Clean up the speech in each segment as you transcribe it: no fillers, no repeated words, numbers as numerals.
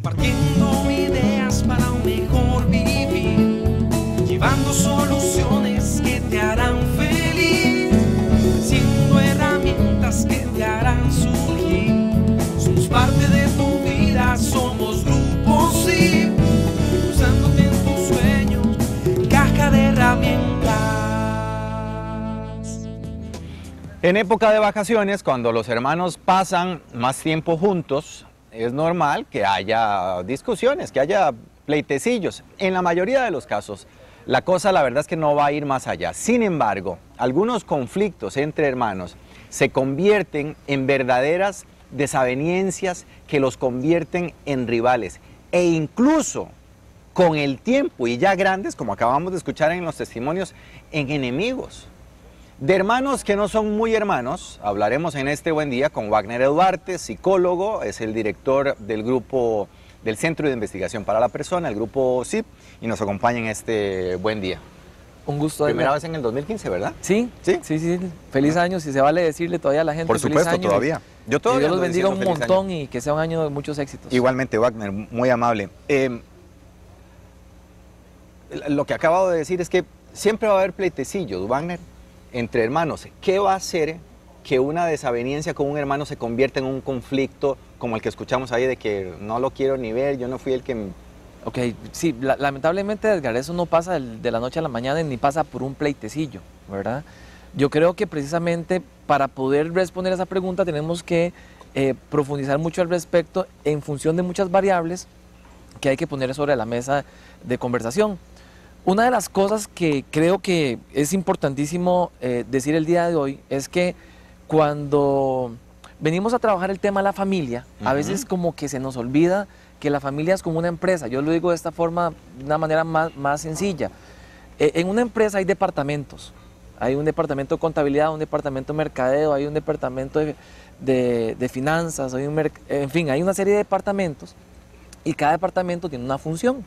compartiendo ideas para un mejor vivir, llevando soluciones que te harán feliz, ofreciendo herramientas que te harán surgir. Somos parte de tu vida, somos Grupo SIP, impulsándote en tus sueños, caja de herramientas. En época de vacaciones, cuando los hermanos pasan más tiempo juntos, es normal que haya discusiones, que haya pleitecillos. En la mayoría de los casos, la cosa la verdad es que no va a ir más allá. Sin embargo, algunos conflictos entre hermanos se convierten en verdaderas desavenencias que los convierten en rivales. E incluso con el tiempo y ya grandes, como acabamos de escuchar en los testimonios, en enemigos. De hermanos que no son muy hermanos, hablaremos en este buen día con Wagner Duarte, psicólogo, es el director del grupo del Centro de Investigación para la Persona, el Grupo SIP, y nos acompaña en este buen día. Un gusto. Primera vez en el 2015, ¿verdad? Sí, sí, sí, sí. Feliz año, si se vale decirle todavía a la gente. Por supuesto, feliz año. todavía. Yo todavía que Dios los bendiga un feliz montón año. y que sea un año de muchos éxitos. Igualmente, Wagner, muy amable. Lo que acabo de decir es que siempre va a haber pleitecillos, Wagner, entre hermanos. ¿Qué va a hacer que una desaveniencia con un hermano se convierta en un conflicto como el que escuchamos ahí de que no lo quiero ni ver, yo no fui el que... Ok, sí, lamentablemente, Edgar, eso no pasa de la noche a la mañana ni pasa por un pleitecillo, ¿verdad? Yo creo que precisamente para poder responder a esa pregunta tenemos que profundizar mucho al respecto en función de muchas variables que hay que poner sobre la mesa de conversación. Una de las cosas que creo que es importantísimo decir el día de hoy es que cuando venimos a trabajar el tema de la familia, a veces como que se nos olvida que la familia es como una empresa. Yo lo digo de esta forma, de una manera más sencilla. En una empresa hay departamentos. Hay un departamento de contabilidad, un departamento de mercadeo, hay un departamento de finanzas, en fin, hay una serie de departamentos y cada departamento tiene una función.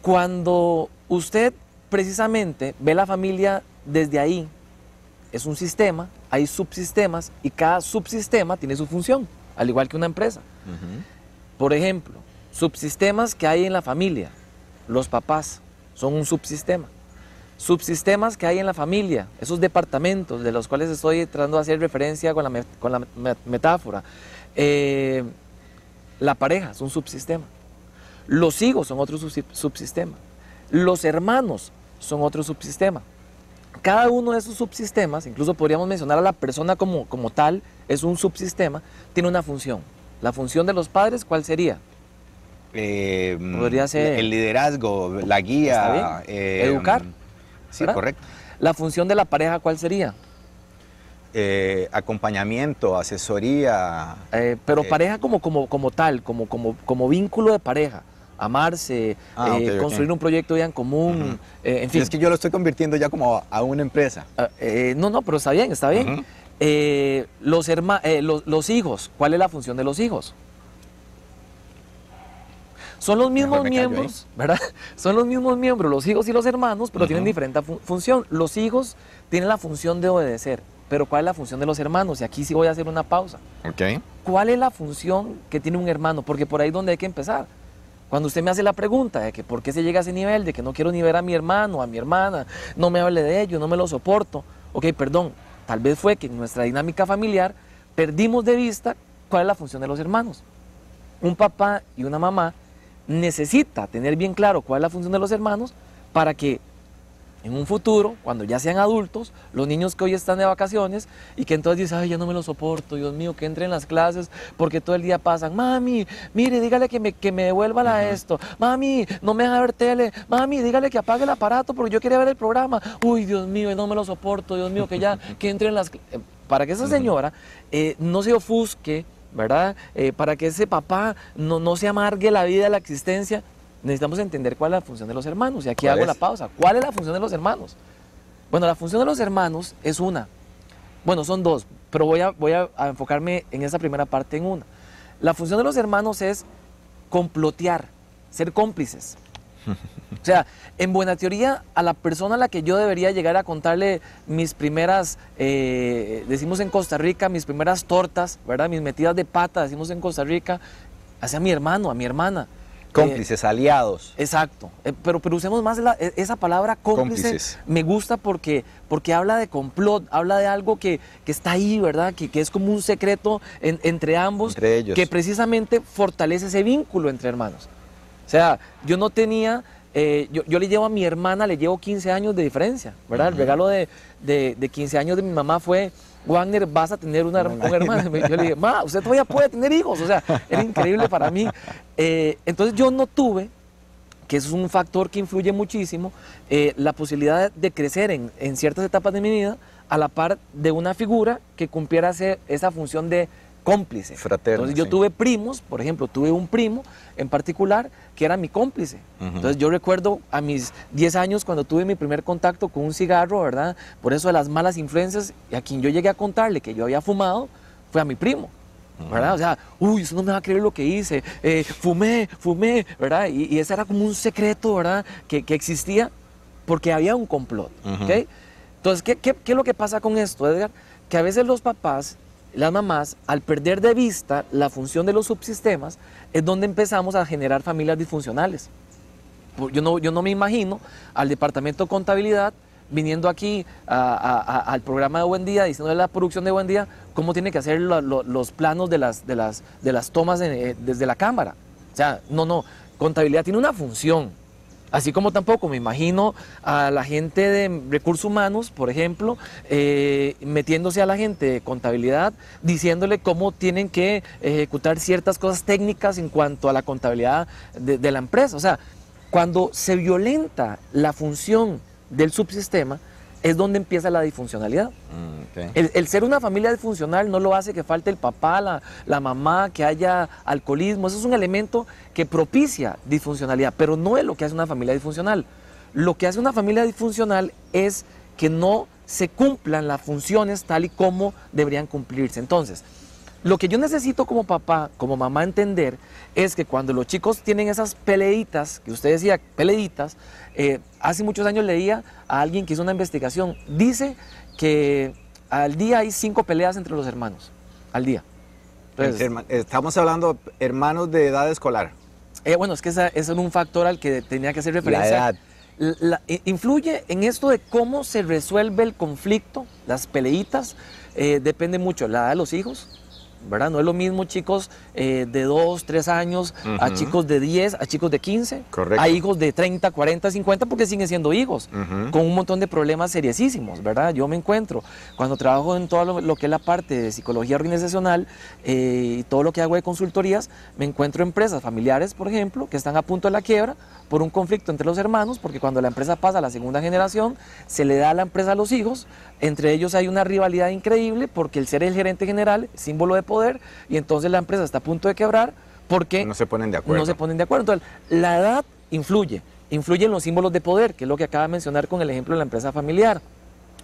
Cuando usted precisamente ve la familia desde ahí, es un sistema, hay subsistemas y cada subsistema tiene su función, al igual que una empresa. Por ejemplo, subsistemas que hay en la familia, los papás son un subsistema. Subsistemas que hay en la familia, esos departamentos de los cuales estoy tratando de hacer referencia con la metáfora. La pareja es un subsistema. Los hijos son otro subsistema. Los hermanos son otro subsistema. Cada uno de esos subsistemas, incluso podríamos mencionar a la persona como tal, es un subsistema, tiene una función. La función de los padres, ¿cuál sería? Podría ser el liderazgo, la guía. Educar. Sí, ¿verdad? correcto. La función de la pareja, ¿cuál sería? Acompañamiento, asesoría. Pero pareja como tal, como vínculo de pareja. Amarse, construir un proyecto ya en común, en fin. Es que yo lo estoy convirtiendo ya como a una empresa. No, pero está bien, está bien. Los hijos, ¿cuál es la función de los hijos? Son los mismos miembros, ¿verdad? Son los mismos miembros, los hijos y los hermanos, pero tienen diferente función. Los hijos tienen la función de obedecer, pero ¿cuál es la función de los hermanos? Y aquí sí voy a hacer una pausa. Okay. ¿Cuál es la función que tiene un hermano? Porque por ahí es donde hay que empezar. Cuando usted me hace la pregunta de que por qué se llega a ese nivel, de que no quiero ni ver a mi hermano, a mi hermana, no me hable de ellos, no me lo soporto. Ok, perdón, tal vez fue que en nuestra dinámica familiar perdimos de vista cuál es la función de los hermanos. Un papá y una mamá necesita tener bien claro cuál es la función de los hermanos para que en un futuro, cuando ya sean adultos, los niños que hoy están de vacaciones y que entonces dicen, ay, ya no me lo soporto, Dios mío, que entren en las clases porque todo el día pasan, mami, mire, dígale que me devuelva esto, mami, no me deja ver tele, mami, dígale que apague el aparato porque yo quería ver el programa, uy, Dios mío, no me lo soporto, Dios mío, que entre en las clases. Para que esa señora no se ofusque, ¿verdad? Para que ese papá no se amargue la vida, la existencia, necesitamos entender cuál es la función de los hermanos. Y aquí hago la pausa. ¿Cuál es la función de los hermanos? Bueno, la función de los hermanos es una. Bueno, son dos, pero voy a enfocarme en esa primera parte en una. La función de los hermanos es complotear, ser cómplices. O sea, en buena teoría, a la persona a la que yo debería llegar a contarle mis primeras, decimos en Costa Rica, mis primeras tortas, ¿verdad? Mis metidas de pata, decimos en Costa Rica, hacia mi hermano, a mi hermana. Cómplices, aliados. Exacto, pero usemos más esa palabra cómplice. Cómplices. Me gusta porque habla de complot, habla de algo que está ahí, ¿verdad? Que es como un secreto entre ambos, Entre ellos. que precisamente fortalece ese vínculo entre hermanos. O sea, yo no tenía, yo le llevo a mi hermana, le llevo 15 años de diferencia, ¿verdad? El regalo de 15 años de mi mamá fue: Wagner, vas a tener un hermano. Yo le dije: ma, usted todavía puede tener hijos. O sea, era increíble para mí. Entonces yo no tuve, que eso es un factor que influye muchísimo, la posibilidad de crecer en ciertas etapas de mi vida a la par de una figura que cumpliera esa función de cómplice. Fraterno. Entonces yo tuve primos, por ejemplo, tuve un primo en particular que era mi cómplice. Entonces yo recuerdo a mis 10 años cuando tuve mi primer contacto con un cigarro, ¿verdad? Por eso de las malas influencias, y a quien yo llegué a contarle que yo había fumado fue a mi primo, ¿verdad? O sea, uy, eso no me va a creer lo que hice, fumé, ¿verdad? Y ese era como un secreto, ¿verdad? Que existía porque había un complot, ¿ok? Entonces, ¿qué es lo que pasa con esto, Edgar? Que a veces los papás, las mamás, al perder de vista la función de los subsistemas, es donde empezamos a generar familias disfuncionales. Yo no me imagino al departamento de contabilidad viniendo aquí al programa de Buen Día, diciéndole a la producción de Buen Día cómo tiene que hacer los planos de las tomas desde la cámara. O sea, no, contabilidad tiene una función. Así como tampoco me imagino a la gente de recursos humanos, por ejemplo, metiéndose a la gente de contabilidad, diciéndole cómo tienen que ejecutar ciertas cosas técnicas en cuanto a la contabilidad de la empresa. O sea, cuando se violenta la función del subsistema, es donde empieza la disfuncionalidad. Okay. El ser una familia disfuncional no lo hace que falte el papá, la mamá, que haya alcoholismo. Eso es un elemento que propicia disfuncionalidad, pero no es lo que hace una familia disfuncional. Lo que hace una familia disfuncional es que no se cumplan las funciones tal y como deberían cumplirse. Entonces, lo que yo necesito como papá, como mamá entender, es que cuando los chicos tienen esas peleitas, que usted decía, peleitas, hace muchos años leía a alguien que hizo una investigación, dice que al día hay 5 peleas entre los hermanos, al día. Entonces, estamos hablando de hermanos de edad escolar. Bueno, es que ese es un factor al que tenía que hacer referencia. La edad. Influye en esto de cómo se resuelve el conflicto, las peleitas, depende mucho de la edad de los hijos, ¿verdad? No es lo mismo chicos de 2, 3 años a chicos de 10, a chicos de 15. Correcto. A hijos de 30, 40, 50 porque siguen siendo hijos, con un montón de problemas seriosísimos, ¿verdad? Yo me encuentro, cuando trabajo en todo lo que es la parte de psicología organizacional y todo lo que hago de consultorías, me encuentro empresas familiares, por ejemplo, que están a punto de la quiebra por un conflicto entre los hermanos, porque cuando la empresa pasa a la segunda generación, se le da a la empresa a los hijos, entre ellos hay una rivalidad increíble porque el ser el gerente general es símbolo de poder y entonces la empresa está a punto de quebrar porque no se ponen de acuerdo. No se ponen de acuerdo. Entonces, la edad influye en los símbolos de poder, que es lo que acaba de mencionar con el ejemplo de la empresa familiar.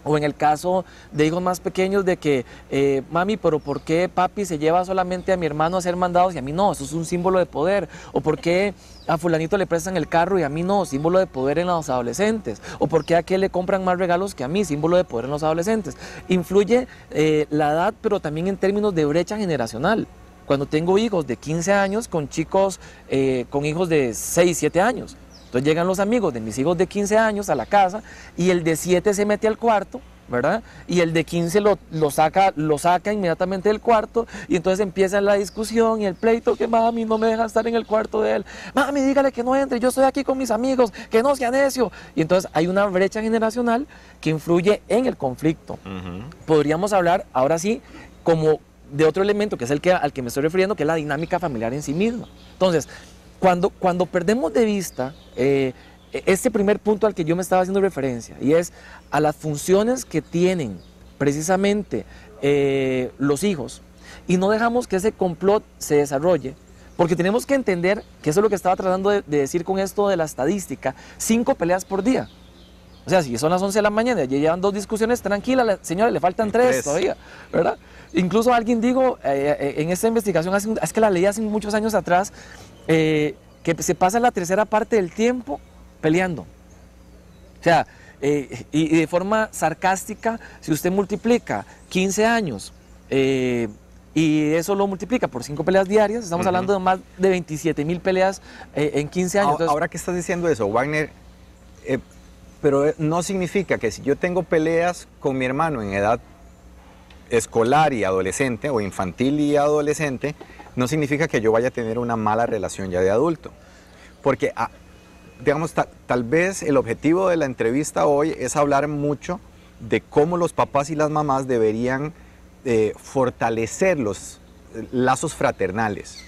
O en el caso de hijos más pequeños de que, mami, pero ¿por qué papi se lleva solamente a mi hermano a hacer mandados y a mí no? Eso es un símbolo de poder. O ¿por qué a fulanito le prestan el carro y a mí no? Símbolo de poder en los adolescentes. O ¿por qué a aquel le compran más regalos que a mí? Símbolo de poder en los adolescentes. Influye la edad, pero también en términos de brecha generacional. Cuando tengo hijos de 15 años con chicos, con hijos de 6, 7 años. Entonces llegan los amigos de mis hijos de 15 años a la casa y el de 7 se mete al cuarto, ¿verdad? Y el de 15 lo saca inmediatamente del cuarto y entonces empieza la discusión y el pleito que mami no me deja estar en el cuarto de él. Mami, dígale que no entre, yo estoy aquí con mis amigos, que no sea necio. Y entonces hay una brecha generacional que influye en el conflicto. Podríamos hablar ahora sí como de otro elemento que es al que me estoy refiriendo, que es la dinámica familiar en sí misma. Entonces, cuando perdemos de vista este primer punto al que yo me estaba haciendo referencia, y es a las funciones que tienen precisamente los hijos, y no dejamos que ese complot se desarrolle, porque tenemos que entender que eso es lo que estaba tratando de decir con esto de la estadística, 5 peleas por día. O sea, si son las 11 de la mañana y ya llevan 2 discusiones, tranquila, señora, le faltan 3 todavía, ¿verdad? Incluso alguien dijo en esta investigación, es que la leí hace muchos años atrás, que se pasa la tercera parte del tiempo peleando. O sea, y de forma sarcástica, si usted multiplica 15 años y eso lo multiplica por 5 peleas diarias, estamos hablando de más de 27.000 peleas en 15 años. Entonces, ahora que estás diciendo eso, Wagner, pero no significa que si yo tengo peleas con mi hermano en edad escolar y adolescente, o infantil y adolescente, no significa que yo vaya a tener una mala relación ya de adulto. Porque, digamos, tal vez el objetivo de la entrevista hoy es hablar mucho de cómo los papás y las mamás deberían fortalecer los lazos fraternales.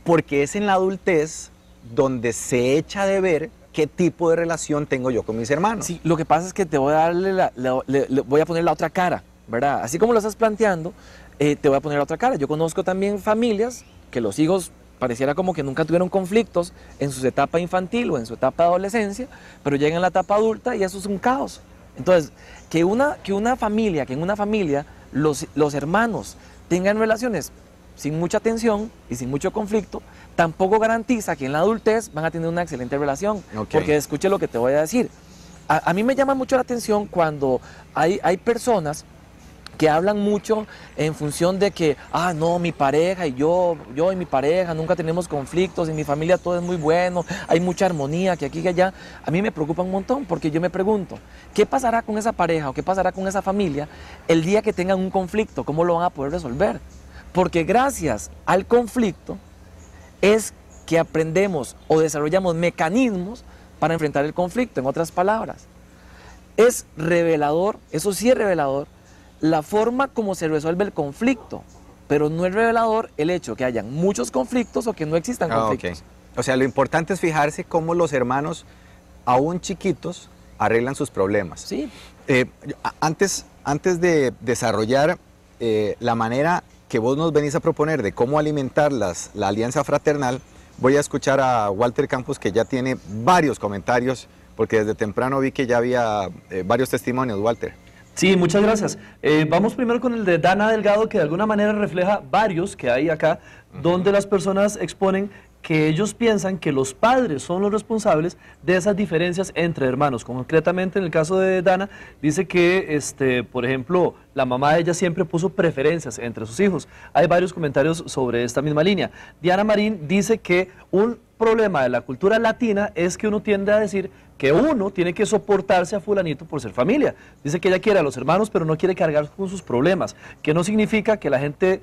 Porque es en la adultez donde se echa de ver qué tipo de relación tengo yo con mis hermanos. sí, lo que pasa es que te voy a darle le voy a poner la otra cara, ¿verdad? Así como lo estás planteando, te voy a poner la otra cara. Yo conozco también familias que los hijos pareciera como que nunca tuvieron conflictos en su etapa infantil o en su etapa de adolescencia, pero llegan a la etapa adulta y eso es un caos. Entonces, que en una familia los hermanos tengan relaciones sin mucha tensión y sin mucho conflicto, tampoco garantiza que en la adultez van a tener una excelente relación. Okay. Porque escuche lo que te voy a decir. A mí me llama mucho la atención cuando hay personas que hablan mucho en función de que, no, mi pareja y yo y mi pareja nunca tenemos conflictos, en mi familia todo es muy bueno, hay mucha armonía, que aquí y allá. A mí me preocupa un montón porque yo me pregunto, ¿qué pasará con esa pareja o qué pasará con esa familia el día que tengan un conflicto? ¿Cómo lo van a poder resolver? Porque gracias al conflicto es que aprendemos o desarrollamos mecanismos para enfrentar el conflicto. En otras palabras, es revelador, eso sí es revelador, la forma como se resuelve el conflicto, pero no es revelador el hecho que hayan muchos conflictos o que no existan conflictos. Okay. O sea, lo importante es fijarse cómo los hermanos, aún chiquitos, arreglan sus problemas. Sí. Antes de desarrollar la manera que vos nos venís a proponer de cómo alimentar la alianza fraternal, voy a escuchar a Walter Campos, que ya tiene varios comentarios, porque desde temprano vi que ya había varios testimonios. Walter. Sí, muchas gracias. Vamos primero con el de Dana Delgado, que de alguna manera refleja varios que hay acá, donde las personas exponen que ellos piensan que los padres son los responsables de esas diferencias entre hermanos. Concretamente, en el caso de Dana, dice que, por ejemplo, la mamá de ella siempre puso preferencias entre sus hijos. Hay varios comentarios sobre esta misma línea. Diana Marín dice que un problema de la cultura latina es que uno tiende a decir que uno tiene que soportarse a fulanito por ser familia. Dice que ella quiere a los hermanos, pero no quiere cargar con sus problemas, que no significa que la gente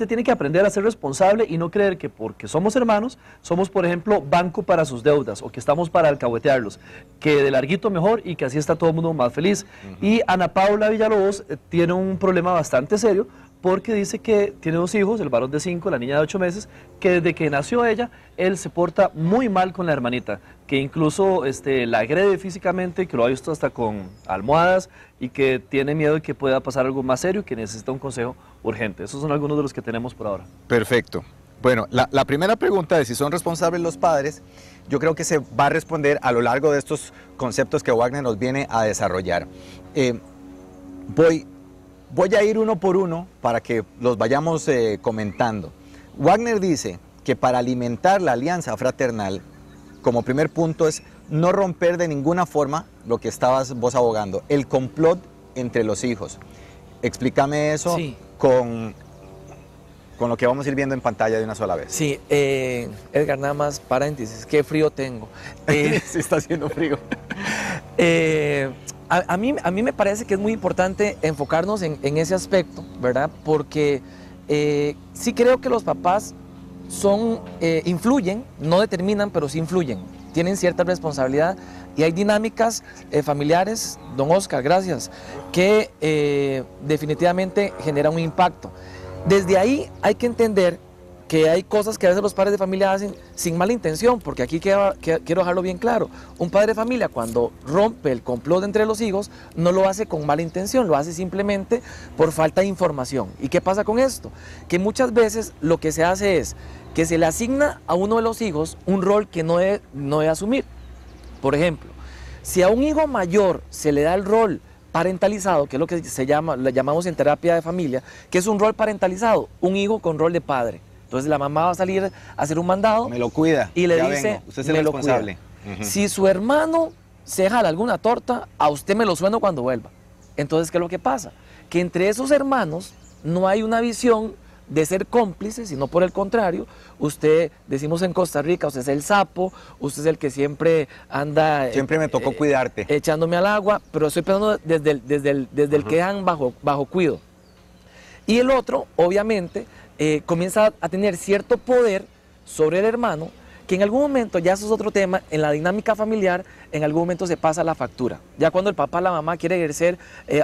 tiene que aprender a ser responsable y no creer que porque somos hermanos, somos, por ejemplo, banco para sus deudas o que estamos para alcahuetearlos, que de larguito mejor y que así está todo el mundo más feliz. Y Ana Paula Villalobos tiene un problema bastante serio, porque dice que tiene 2 hijos, el varón de 5, la niña de 8 meses, que desde que nació ella, él se porta muy mal con la hermanita, que incluso la agrede físicamente, que lo ha visto hasta con almohadas y que tiene miedo de que pueda pasar algo más serio y que necesita un consejo urgente. Esos son algunos de los que tenemos por ahora. Perfecto. Bueno, la primera pregunta de si son responsables los padres, yo creo que se va a responder a lo largo de estos conceptos que Wagner nos viene a desarrollar. Voy a ir uno por uno para que los vayamos comentando. Wagner dice que para alimentar la alianza fraternal, como primer punto es no romper de ninguna forma lo que estabas vos abogando, el complot entre los hijos. Explícame eso Sí. con lo que vamos a ir viendo en pantalla de una sola vez. Sí, Edgar, nada más paréntesis, qué frío tengo. Sí, está haciendo frío. A mí me parece que es muy importante enfocarnos en ese aspecto, ¿verdad? Porque sí creo que los papás influyen, no determinan, pero sí influyen. Tienen cierta responsabilidad y hay dinámicas familiares, don Oscar, gracias, que definitivamente generan un impacto. Desde ahí hay que entender que hay cosas que a veces los padres de familia hacen sin mala intención, porque aquí quiero dejarlo bien claro. Un padre de familia cuando rompe el complot entre los hijos no lo hace con mala intención, lo hace simplemente por falta de información. ¿Y qué pasa con esto? Que muchas veces lo que se hace es que se le asigna a uno de los hijos un rol que no debe asumir. Por ejemplo, si a un hijo mayor se le da el rol parentalizado, que es lo que le llamamos en terapia de familia, que es un rol parentalizado, un hijo con rol de padre. Entonces la mamá va a salir a hacer un mandado. Me lo cuida. Y le ya dice, vengo. Usted es el responsable. Si su hermano se jala alguna torta, a usted me lo sueno cuando vuelva. Entonces, ¿qué es lo que pasa? Que entre esos hermanos no hay una visión de ser cómplice, sino por el contrario, usted, decimos en Costa Rica, usted es el sapo, usted es el que siempre anda... Siempre me tocó cuidarte. Echándome al agua, pero estoy pensando desde el que dejan bajo cuido. Y el otro, obviamente, comienza a tener cierto poder sobre el hermano, que en algún momento, ya eso es otro tema, en la dinámica familiar, en algún momento se pasa la factura. Ya cuando el papá o la mamá quiere ejercer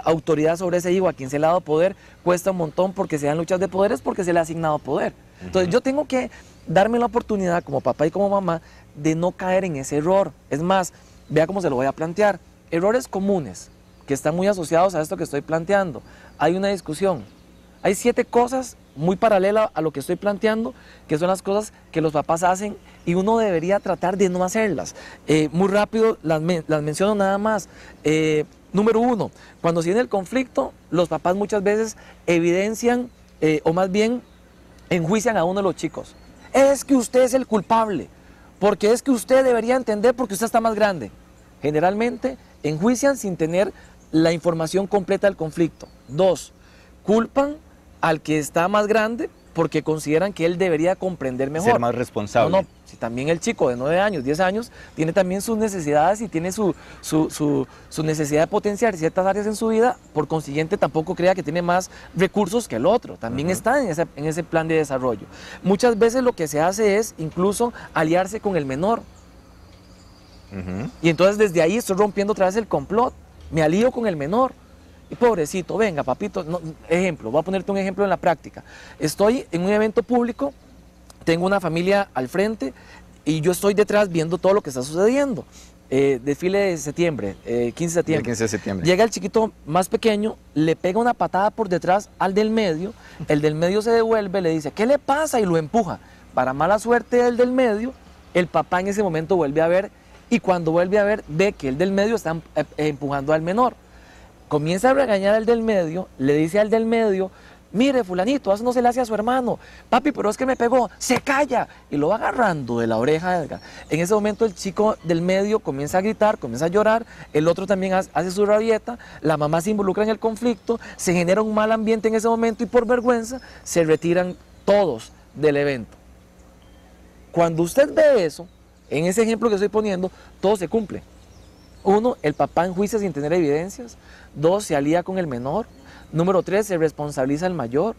autoridad sobre ese hijo a quien se le ha dado poder, cuesta un montón porque se dan luchas de poderes porque se le ha asignado poder. Entonces yo tengo que darme la oportunidad como papá y como mamá de no caer en ese error. Es más, vea cómo se lo voy a plantear. Errores comunes que están muy asociados a esto que estoy planteando. Hay una discusión. Hay 7 cosas muy paralelas a lo que estoy planteando, que son las cosas que los papás hacen y uno debería tratar de no hacerlas. Muy rápido las menciono nada más. Número 1, cuando se viene el conflicto, los papás muchas veces evidencian, o más bien enjuician a uno de los chicos. Es que usted es el culpable, porque es que usted debería entender porque usted está más grande. Generalmente enjuician sin tener la información completa del conflicto. 2, culpan al que está más grande porque consideran que él debería comprender mejor. Ser más responsable. No, si también el chico de 9 años, 10 años, tiene también sus necesidades y tiene su necesidad de potenciar ciertas áreas en su vida, por consiguiente tampoco crea que tiene más recursos que el otro, también está en ese plan de desarrollo. Muchas veces lo que se hace es incluso aliarse con el menor. Y entonces desde ahí estoy rompiendo otra vez el complot, me alío con el menor. Y pobrecito, venga papito, no, ejemplo, voy a ponerte un ejemplo en la práctica. Estoy en un evento público, tengo una familia al frente y yo estoy detrás viendo todo lo que está sucediendo. Desfile de septiembre, 15 de septiembre. El 15 de septiembre. Llega el chiquito más pequeño, le pega una patada por detrás al del medio, el del medio se devuelve, le dice, ¿qué le pasa? Y lo empuja. Para mala suerte del medio, el papá en ese momento vuelve a ver y cuando vuelve a ver, ve que el del medio está empujando al menor. Comienza a regañar al del medio, le dice al del medio, mire fulanito, eso no se le hace a su hermano, papi, pero es que me pegó, se calla, y lo va agarrando de la oreja de Edgar. En ese momento el chico del medio comienza a gritar, comienza a llorar, el otro también hace su rabieta, la mamá se involucra en el conflicto, se genera un mal ambiente en ese momento y por vergüenza se retiran todos del evento. Cuando usted ve eso, en ese ejemplo que estoy poniendo, todo se cumple. 1, el papá enjuicia sin tener evidencias. 2, se alía con el menor. Número 3, se responsabiliza al mayor.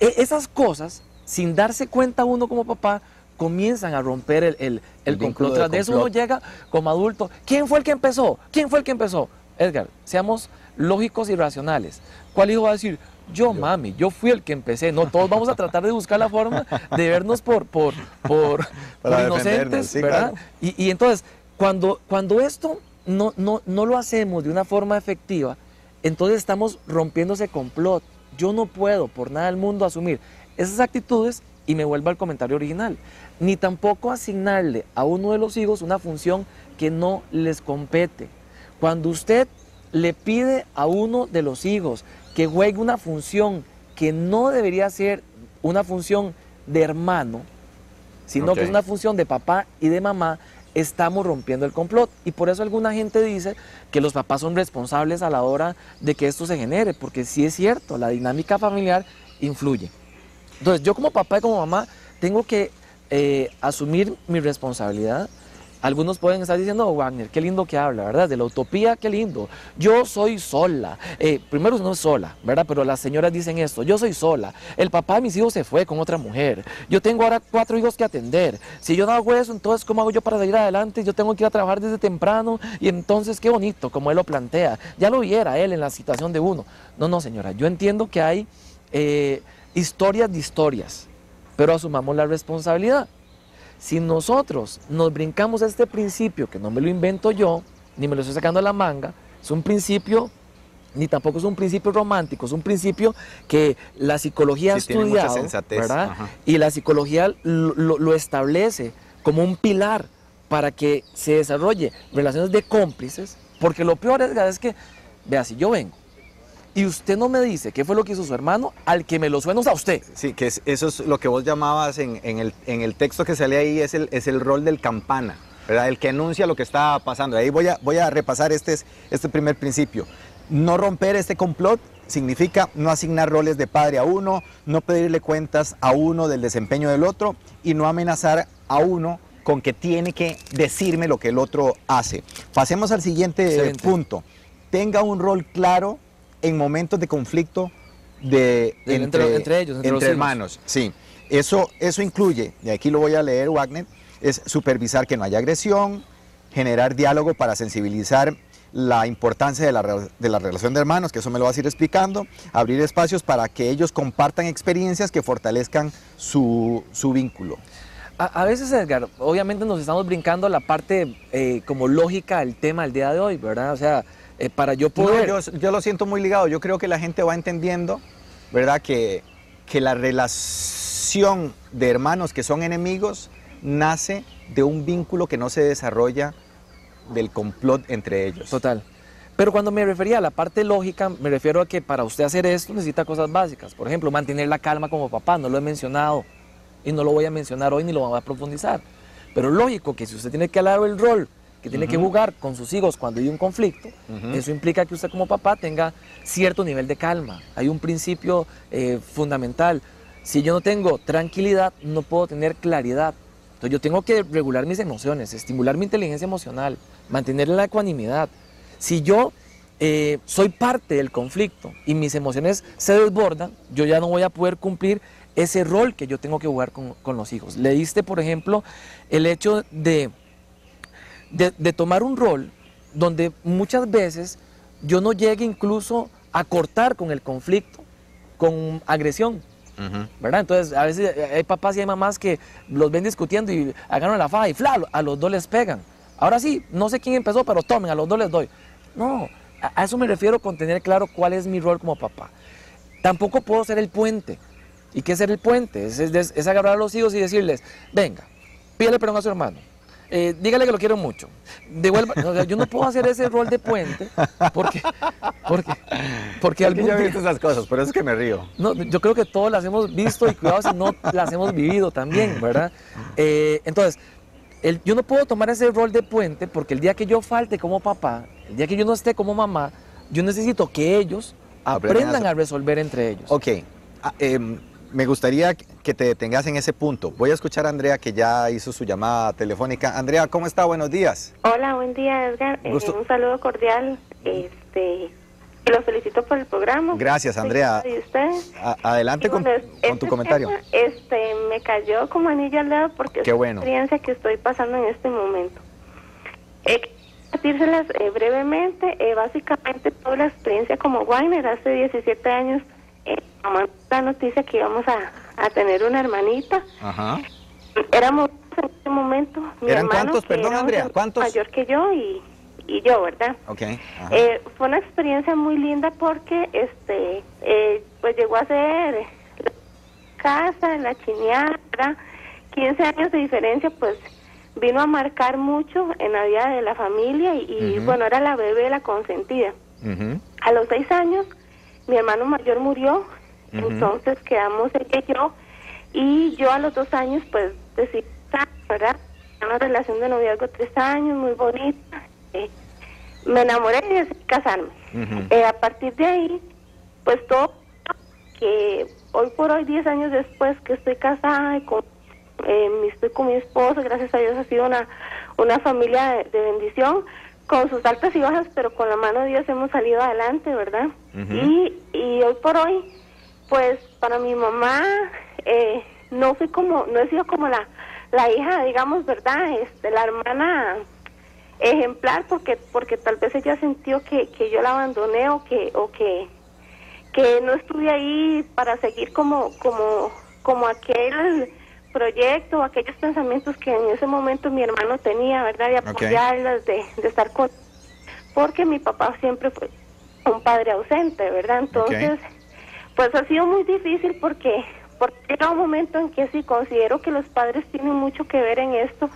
Esas cosas, sin darse cuenta uno como papá, comienzan a romper el complot. Tras de eso uno llega como adulto. ¿Quién fue el que empezó? ¿Quién fue el que empezó? Edgar, seamos lógicos y racionales. ¿Cuál hijo va a decir? Yo, mami, yo fui el que empecé. No, todos vamos a tratar de buscar la forma de vernos por inocentes, sí, ¿verdad? Claro. Y entonces, cuando esto no lo hacemos de una forma efectiva, entonces estamos rompiendo ese complot. Yo no puedo por nada del mundo asumir esas actitudes y me vuelvo al comentario original. Ni tampoco asignarle a uno de los hijos una función que no les compete. Cuando usted le pide a uno de los hijos que juegue una función que no debería ser una función de hermano, sino que es una función de papá y de mamá, estamos rompiendo el complot. Y por eso alguna gente dice que los papás son responsables a la hora de que esto se genere, porque sí es cierto, la dinámica familiar influye. Entonces yo como papá y como mamá tengo que asumir mi responsabilidad. Algunos pueden estar diciendo, oh, Wagner, qué lindo que habla, ¿verdad? De la utopía, qué lindo. Yo soy sola. Primero no es sola, ¿verdad? Pero las señoras dicen esto, yo soy sola. El papá de mis hijos se fue con otra mujer. Yo tengo ahora 4 hijos que atender. Si yo no hago eso, entonces ¿cómo hago yo para salir adelante? Yo tengo que ir a trabajar desde temprano y entonces qué bonito, como él lo plantea. Ya lo viera él en la situación de uno. No, señora, yo entiendo que hay historias de historias, pero asumamos la responsabilidad. Si nosotros nos brincamos este principio, que no me lo invento yo, ni me lo estoy sacando de la manga, es un principio, ni tampoco es un principio romántico, es un principio que la psicología ha estudiado, ¿verdad? Y la psicología lo establece como un pilar para que se desarrolle relaciones de cómplices, porque lo peor es que, vea, si yo vengo, y usted no me dice qué fue lo que hizo su hermano, al que me lo suena es a usted. Sí, que eso es lo que vos llamabas en el texto que sale ahí, es el rol del campana, ¿verdad? El que anuncia lo que está pasando. Ahí voy a repasar este primer principio. No romper este complot significa no asignar roles de padre a uno, no pedirle cuentas a uno del desempeño del otro y no amenazar a uno con que tiene que decirme lo que el otro hace. Pasemos al siguiente Excelente. punto. Tenga un rol claro en momentos de conflicto entre ellos, entre los hijos. hermanos. Sí, eso incluye, y aquí lo voy a leer, Wagner, es supervisar que no haya agresión, generar diálogo para sensibilizar la importancia de la relación de hermanos, que eso me lo vas a ir explicando, abrir espacios para que ellos compartan experiencias que fortalezcan su vínculo. A veces, Edgar, obviamente nos estamos brincando la parte como lógica del tema del día de hoy, ¿verdad? O sea, para yo poder... No, yo lo siento muy ligado. Yo creo que la gente va entendiendo, ¿verdad? Que la relación de hermanos que son enemigos nace de un vínculo que no se desarrolla del complot entre ellos. Total. Pero cuando me refería a la parte lógica, me refiero a que para usted hacer esto necesita cosas básicas. Por ejemplo, mantener la calma como papá, no lo he mencionado y no lo voy a mencionar hoy ni lo voy a profundizar. Pero lógico que si usted tiene que hablar el rol que tiene que jugar con sus hijos cuando hay un conflicto, eso implica que usted como papá tenga cierto nivel de calma. Hay un principio fundamental. Si yo no tengo tranquilidad, no puedo tener claridad. Entonces yo tengo que regular mis emociones, estimular mi inteligencia emocional, mantener la ecuanimidad. Si yo soy parte del conflicto y mis emociones se desbordan, yo ya no voy a poder cumplir ese rol que yo tengo que jugar con los hijos. Le diste, por ejemplo, el hecho de tomar un rol donde muchas veces yo no llegue incluso a cortar con el conflicto, con agresión. ¿Verdad? Entonces, a veces hay papás y hay mamás que los ven discutiendo y agarran la faja y a los dos les pegan. Ahora sí, no sé quién empezó, pero tomen, a los dos les doy. No, a eso me refiero con tener claro cuál es mi rol como papá. Tampoco puedo ser el puente. ¿Y qué es ser el puente? Es agarrar a los hijos y decirles, venga, pídale perdón a su hermano. Dígale que lo quiero mucho. Devuelva. O sea, yo no puedo hacer ese rol de puente porque algún día he visto esas cosas, por eso es que me río. No, yo creo que todos las hemos visto y cuidado si no las hemos vivido también, ¿verdad? Entonces, yo no puedo tomar ese rol de puente porque el día que yo falte como papá, el día que yo no esté como mamá, yo necesito que ellos aprendan a resolver entre ellos. Ok. Me gustaría que te detengas en ese punto. Voy a escuchar a Andrea, que ya hizo su llamada telefónica. Andrea, ¿cómo está? Buenos días. Hola, buen día, Edgar. Un saludo cordial. Los felicito por el programa. Gracias, Andrea. ¿Y ustedes? Adelante con tu comentario. Tema, me cayó como anillo al dedo porque Qué bueno. Es una experiencia que estoy pasando en este momento. Compartírselas brevemente. Básicamente, toda la experiencia como Wagner hace 17 años. Mamá, la noticia que íbamos a tener una hermanita. Ajá. Éramos en ese momento. ¿Eran cuántos? Perdón, Andrea, ¿cuántos? Mayor que yo y yo, ¿verdad? Ok. Fue una experiencia muy linda porque pues llegó a ser la casa, la chineada, 15 años de diferencia, pues vino a marcar mucho en la vida de la familia y bueno, era la bebé, la consentida. A los 6 años mi hermano mayor murió, entonces quedamos ella y yo a los 2 años pues decidí, ¿verdad? Una relación de noviazgo 3 años, muy bonita. Me enamoré y decidí casarme. A partir de ahí, pues todo que hoy por hoy, 10 años después que estoy casada y estoy con mi esposo, gracias a Dios ha sido una familia de bendición, con sus altas y bajas, pero con la mano de Dios hemos salido adelante, ¿verdad? Y hoy por hoy, pues para mi mamá no he sido como la hija, digamos, ¿verdad? La hermana ejemplar, porque tal vez ella sintió que yo la abandoné o que no estuve ahí para seguir como aquel proyecto, aquellos pensamientos que en ese momento mi hermano tenía, ¿verdad? De apoyarlas, de estar con... Porque mi papá siempre fue un padre ausente, ¿verdad? Entonces, pues ha sido muy difícil porque llega un momento en que sí considero que los padres tienen mucho que ver en esto,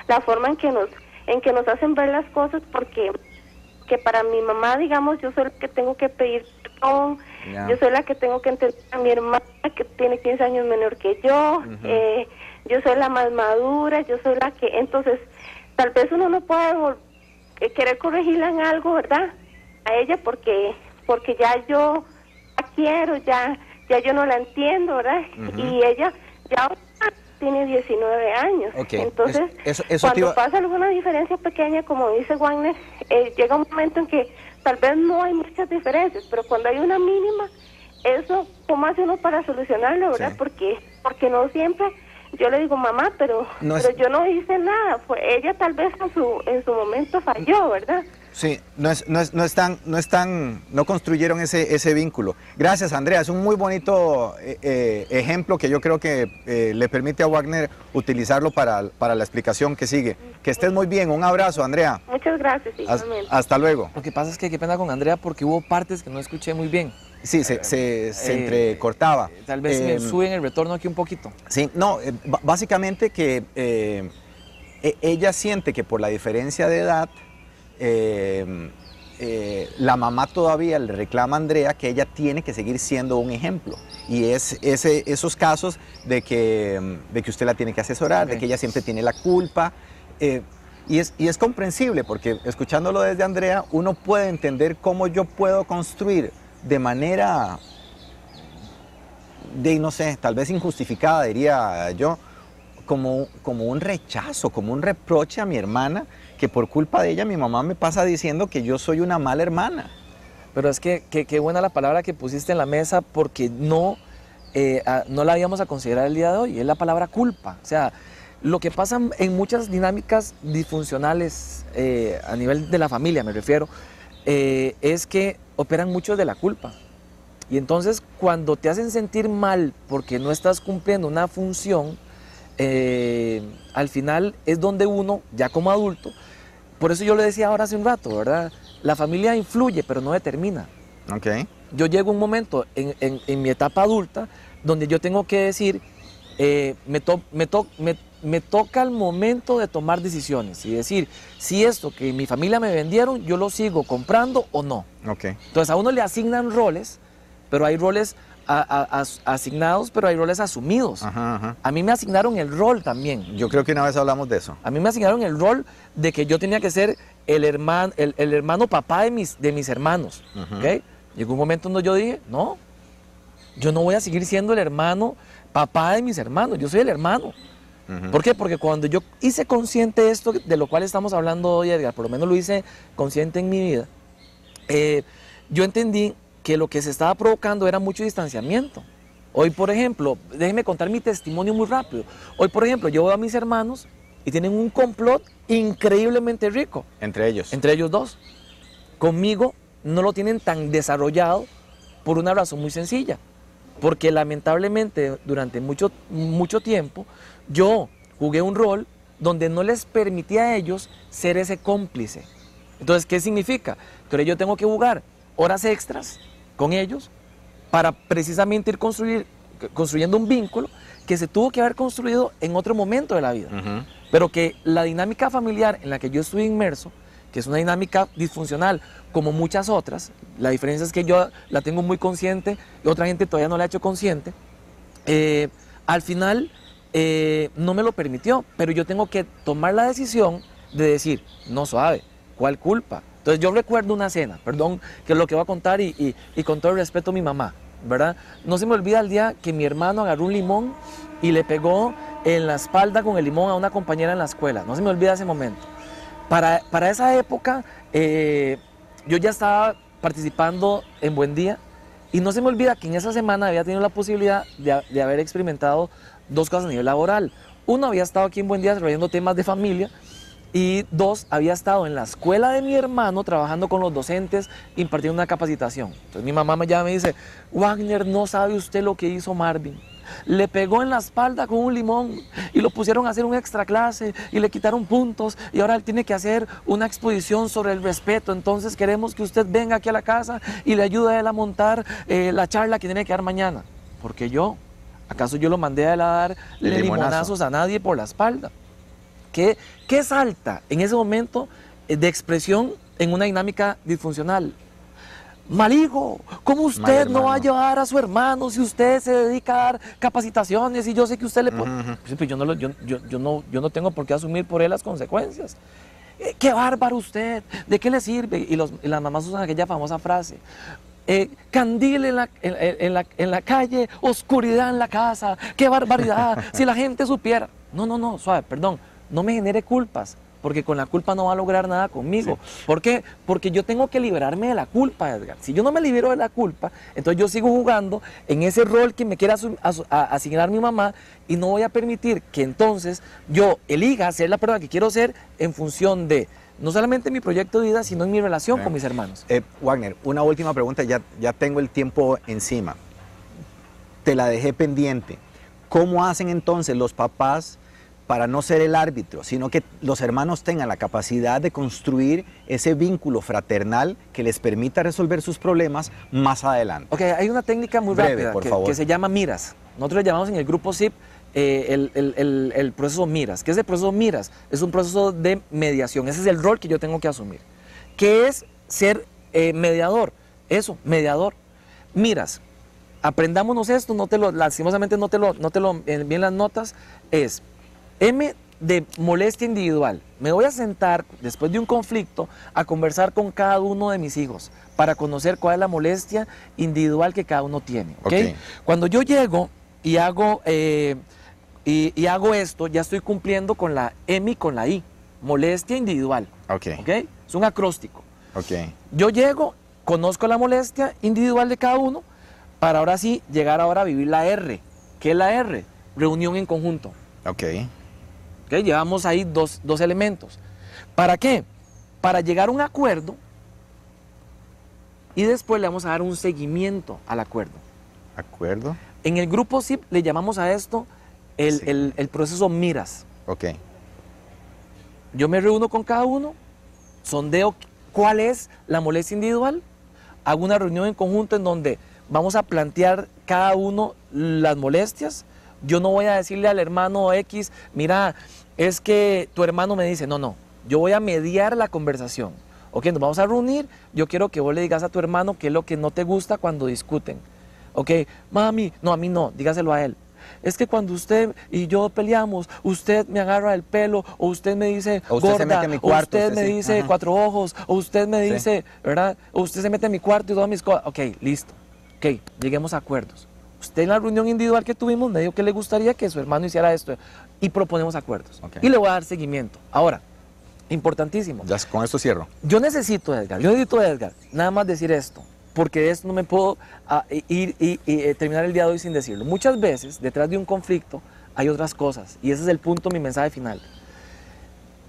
la forma en que nos hacen ver las cosas, porque que para mi mamá, digamos, yo soy la que tengo que pedir perdón, yo soy la que tengo que entender a mi hermana que tiene 15 años menor que yo, yo soy la más madura, yo soy la que... Entonces, tal vez uno no puede querer corregirla en algo, ¿verdad? A ella, porque ya yo quiero, ya yo no la entiendo, ¿verdad? Y ella ya tiene 19 años. Okay. Entonces, eso cuando pasa alguna diferencia pequeña, como dice Wagner, llega un momento en que tal vez no hay muchas diferencias, pero cuando hay una mínima, eso, ¿cómo hace uno para solucionarlo, verdad? Sí. Porque no siempre, yo le digo, mamá, pero yo no hice nada, ella tal vez en su momento falló, ¿verdad? Sí, no construyeron ese vínculo. Gracias, Andrea, es un muy bonito ejemplo que yo creo que le permite a Wagner utilizarlo para la explicación que sigue. Que estés muy bien, un abrazo, Andrea. Muchas gracias, igualmente. Hasta luego. Lo que pasa es que qué pena con Andrea porque hubo partes que no escuché muy bien. Sí, se entrecortaba. Tal vez me suben el retorno aquí un poquito. Sí, no, básicamente que ella siente que por la diferencia de edad, la mamá todavía le reclama a Andrea que ella tiene que seguir siendo un ejemplo. Y es esos casos de que usted la tiene que asesorar, de que ella siempre tiene la culpa. Y es comprensible porque escuchándolo desde Andrea, uno puede entender cómo yo puedo construir de manera, no sé, tal vez injustificada, diría yo, como un rechazo, como un reproche a mi hermana, que por culpa de ella mi mamá me pasa diciendo que yo soy una mala hermana. Pero es que qué buena la palabra que pusiste en la mesa porque no la íbamos a considerar el día de hoy, es la palabra culpa. O sea, lo que pasa en muchas dinámicas disfuncionales a nivel de la familia, me refiero, es que operan mucho de la culpa. Y entonces cuando te hacen sentir mal porque no estás cumpliendo una función, al final es donde uno, ya como adulto, por eso yo le decía ahora hace un rato, ¿verdad? La familia influye, pero no determina. Okay. Yo llego a un momento en mi etapa adulta donde yo tengo que decir, me toca el momento de tomar decisiones y decir si esto que mi familia me vendieron, yo lo sigo comprando o no. Okay. Entonces a uno le asignan roles, pero hay roles asignados, pero hay roles asumidos. Ajá. A mí me asignaron el rol también. Yo creo que una vez hablamos de eso. A mí me asignaron el rol de que yo tenía que ser el hermano papá de mis hermanos. ¿Okay? Llegó un momento donde yo dije, no, yo no voy a seguir siendo el hermano papá de mis hermanos, yo soy el hermano. ¿Por qué? Porque cuando yo hice consciente esto de lo cual estamos hablando hoy, Edgar, por lo menos lo hice consciente en mi vida, yo entendí que lo que se estaba provocando era mucho distanciamiento. Hoy, por ejemplo, déjenme contar mi testimonio muy rápido. Hoy, por ejemplo, yo veo a mis hermanos y tienen un complot increíblemente rico. Entre ellos. Entre ellos dos. Conmigo no lo tienen tan desarrollado por una razón muy sencilla. Porque lamentablemente durante mucho tiempo yo jugué un rol donde no les permitía a ellos ser ese cómplice. Entonces, ¿qué significa? Que yo tengo que jugar horas extras con ellos para precisamente ir construyendo un vínculo que se tuvo que haber construido en otro momento de la vida. Pero que la dinámica familiar en la que yo estoy inmerso, que es una dinámica disfuncional como muchas otras, la diferencia es que yo la tengo muy consciente y otra gente todavía no la ha hecho consciente, al final no me lo permitió, pero yo tengo que tomar la decisión de decir, no, suave, ¿cuál culpa? Entonces yo recuerdo una cena, perdón, que es lo que voy a contar y con todo el respeto a mi mamá, ¿verdad? No se me olvida el día que mi hermano agarró un limón y le pegó en la espalda con el limón a una compañera en la escuela, no se me olvida ese momento. Para esa época yo ya estaba participando en Buen Día y no se me olvida que en esa semana había tenido la posibilidad de haber experimentado dos cosas a nivel laboral. Uno, había estado aquí en Buen Día desarrollando temas de familia. Y dos, había estado en la escuela de mi hermano trabajando con los docentes, impartiendo una capacitación. Entonces mi mamá me llama y me dice, Wagner, no sabe usted lo que hizo Marvin. Le pegó en la espalda con un limón y lo pusieron a hacer un extra clase y le quitaron puntos y ahora él tiene que hacer una exposición sobre el respeto. Entonces queremos que usted venga aquí a la casa y le ayude a él a montar la charla que tiene que dar mañana. Porque yo, ¿acaso yo lo mandé a él a dar limonazos a nadie por la espalda? ¿Qué salta en ese momento de expresión en una dinámica disfuncional? Maligo, ¿cómo usted no va a llevar a su hermano si usted se dedica a dar capacitaciones y yo sé que usted le puede... Pues yo no tengo por qué asumir por él las consecuencias. ¡Qué bárbaro usted! ¿De qué le sirve? Y las mamás usan aquella famosa frase. candil en la calle, oscuridad en la casa, qué barbaridad, si la gente supiera. No, suave, perdón, no me genere culpas, porque con la culpa no va a lograr nada conmigo. Sí. ¿Por qué? Porque yo tengo que liberarme de la culpa, Edgar. Si yo no me libero de la culpa, entonces yo sigo jugando en ese rol que me quiere asignar mi mamá y no voy a permitir que entonces yo elija ser la persona que quiero ser en función de no solamente mi proyecto de vida, sino en mi relación con mis hermanos. Wagner, una última pregunta, ya tengo el tiempo encima. Te la dejé pendiente. ¿Cómo hacen entonces los papás para no ser el árbitro, sino que los hermanos tengan la capacidad de construir ese vínculo fraternal que les permita resolver sus problemas más adelante? Ok, hay una técnica muy Breve, rápida por favor. que se llama miras. Nosotros le llamamos en el grupo SIP el proceso miras. ¿Qué es el proceso miras? Es un proceso de mediación. Ese es el rol que yo tengo que asumir. ¿Qué es ser mediador? Eso, mediador. Miras. Aprendámonos esto, lastimosamente no te lo bien las notas, es M de molestia individual. Me voy a sentar después de un conflicto a conversar con cada uno de mis hijos para conocer cuál es la molestia individual que cada uno tiene. ¿Okay? Cuando yo llego y hago esto, ya estoy cumpliendo con la M y con la I, molestia individual. Okay. Es un acróstico. Okay. Yo llego, conozco la molestia individual de cada uno, para ahora sí llegar ahora a vivir la R. ¿Qué es la R? Reunión en conjunto. Okay. Llevamos ahí dos elementos. ¿Para qué? Para llegar a un acuerdo y después le vamos a dar un seguimiento al acuerdo. ¿Acuerdo? En el grupo SIP le llamamos a esto el proceso miras. Ok. Yo me reúno con cada uno, sondeo cuál es la molestia individual, hago una reunión en conjunto en donde vamos a plantear cada uno las molestias. Yo no voy a decirle al hermano X, mira, es que tu hermano me dice, no, yo voy a mediar la conversación. Ok, nos vamos a reunir, yo quiero que vos le digas a tu hermano qué es lo que no te gusta cuando discuten. Ok, mami, no, a mí no, dígaselo a él. Es que cuando usted y yo peleamos, usted me agarra el pelo, o usted me dice o usted gorda, se mete en mi cuarto, o usted me dice cuatro ojos, o usted me dice, ¿verdad? O usted se mete en mi cuarto y todas mis cosas. Ok, listo. Ok, lleguemos a acuerdos. Usted en la reunión individual que tuvimos me dijo que le gustaría que su hermano hiciera esto y proponemos acuerdos. Okay. Y le voy a dar seguimiento. Ahora, importantísimo. Ya con esto cierro. Yo necesito, Edgar, nada más decir esto, porque de esto no me puedo ir y terminar el día de hoy sin decirlo. Muchas veces, detrás de un conflicto, hay otras cosas, y ese es el punto, mi mensaje final.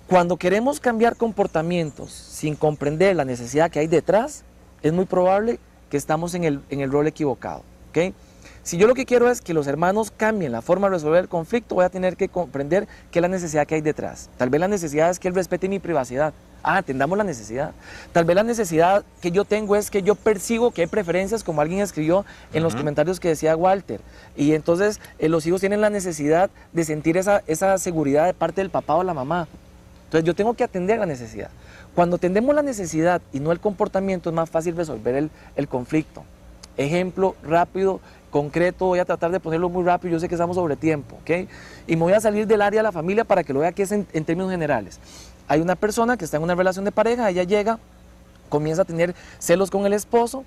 Cuando queremos cambiar comportamientos sin comprender la necesidad que hay detrás, es muy probable que estamos en el rol equivocado. ¿Okay? Si yo lo que quiero es que los hermanos cambien la forma de resolver el conflicto, voy a tener que comprender qué es la necesidad que hay detrás. Tal vez la necesidad es que él respete mi privacidad. Atendamos la necesidad. Tal vez la necesidad que yo tengo es que yo percibo que hay preferencias, como alguien escribió en los comentarios que decía Walter. Y entonces los hijos tienen la necesidad de sentir esa seguridad de parte del papá o la mamá. Entonces yo tengo que atender la necesidad. Cuando atendemos la necesidad y no el comportamiento, es más fácil resolver el conflicto. Ejemplo rápido, concreto, voy a tratar de ponerlo muy rápido, yo sé que estamos sobre tiempo, ¿ok? Y me voy a salir del área de la familia para que lo vea que es en términos generales. Hay una persona que está en una relación de pareja, ella llega, comienza a tener celos con el esposo,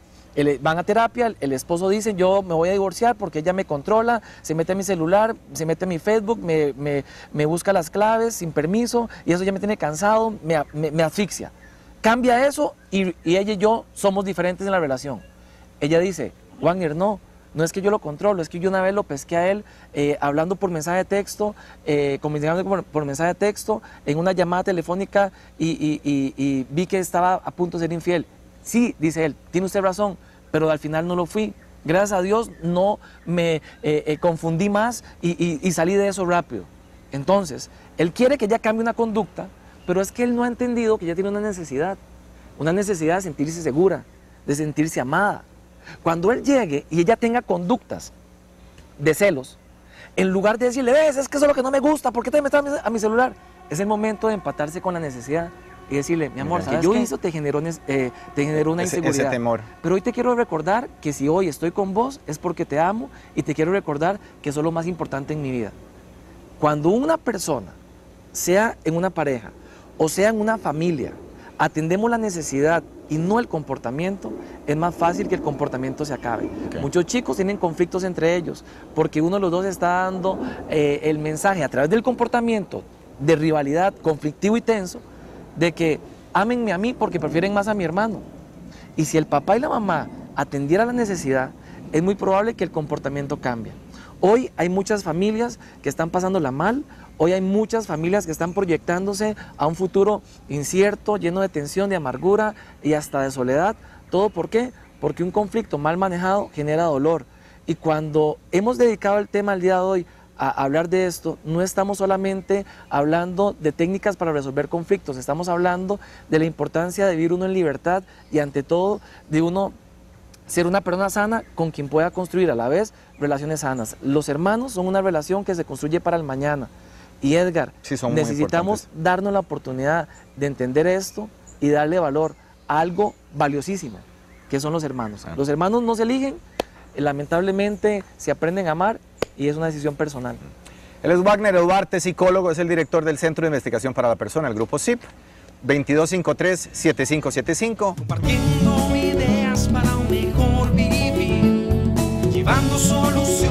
van a terapia, el esposo dice, yo me voy a divorciar porque ella me controla, se mete en mi celular, se mete en mi Facebook, me busca las claves sin permiso, y eso ya me tiene cansado, me asfixia. Cambia eso y ella y yo somos diferentes en la relación. Ella dice, Wagner, no es que yo lo controlo, es que yo una vez lo pesqué a él hablando por mensaje de texto, comunicando por mensaje de texto, en una llamada telefónica y vi que estaba a punto de ser infiel. Sí, dice él, tiene usted razón, pero al final no lo fui. Gracias a Dios no me confundí más y salí de eso rápido. Entonces, él quiere que ella cambie una conducta, pero es que él no ha entendido que ella tiene una necesidad de sentirse segura, de sentirse amada. Cuando él llegue y ella tenga conductas de celos, en lugar de decirle, ves, es que eso es lo que no me gusta, ¿por qué te metes a mi celular? Es el momento de empatarse con la necesidad y decirle, mi amor, ¿sabes qué? Eso te generó una inseguridad. Ese temor. Pero hoy te quiero recordar que si hoy estoy con vos es porque te amo y te quiero recordar que sos lo más importante en mi vida. Cuando una persona, sea en una pareja o sea en una familia, atendemos la necesidad y no el comportamiento, es más fácil que el comportamiento se acabe. Okay. Muchos chicos tienen conflictos entre ellos porque uno de los dos está dando el mensaje a través del comportamiento de rivalidad, conflictivo y tenso, de que ámenme a mí porque prefieren más a mi hermano. Y si el papá y la mamá atendieran la necesidad, es muy probable que el comportamiento cambie. Hoy hay muchas familias que están pasándola mal, hoy hay muchas familias que están proyectándose a un futuro incierto, lleno de tensión, de amargura y hasta de soledad. ¿Todo por qué? Porque un conflicto mal manejado genera dolor. Y cuando hemos dedicado el tema el día de hoy a hablar de esto, no estamos solamente hablando de técnicas para resolver conflictos, estamos hablando de la importancia de vivir uno en libertad y ante todo de uno ser una persona sana con quien pueda construir a la vez relaciones sanas. Los hermanos son una relación que se construye para el mañana. Y Edgar, Sí, son muy necesitamos importantes. darnos la oportunidad de entender esto y darle valor a algo valiosísimo, que son los hermanos. Ah. Los hermanos no se eligen, lamentablemente se aprenden a amar y es una decisión personal. Él es Wagner Duarte, psicólogo, es el director del Centro de Investigación para la Persona, el grupo CIP, 2253-7575. Compartiendo ideas para un mejor vivir, llevando soluciones.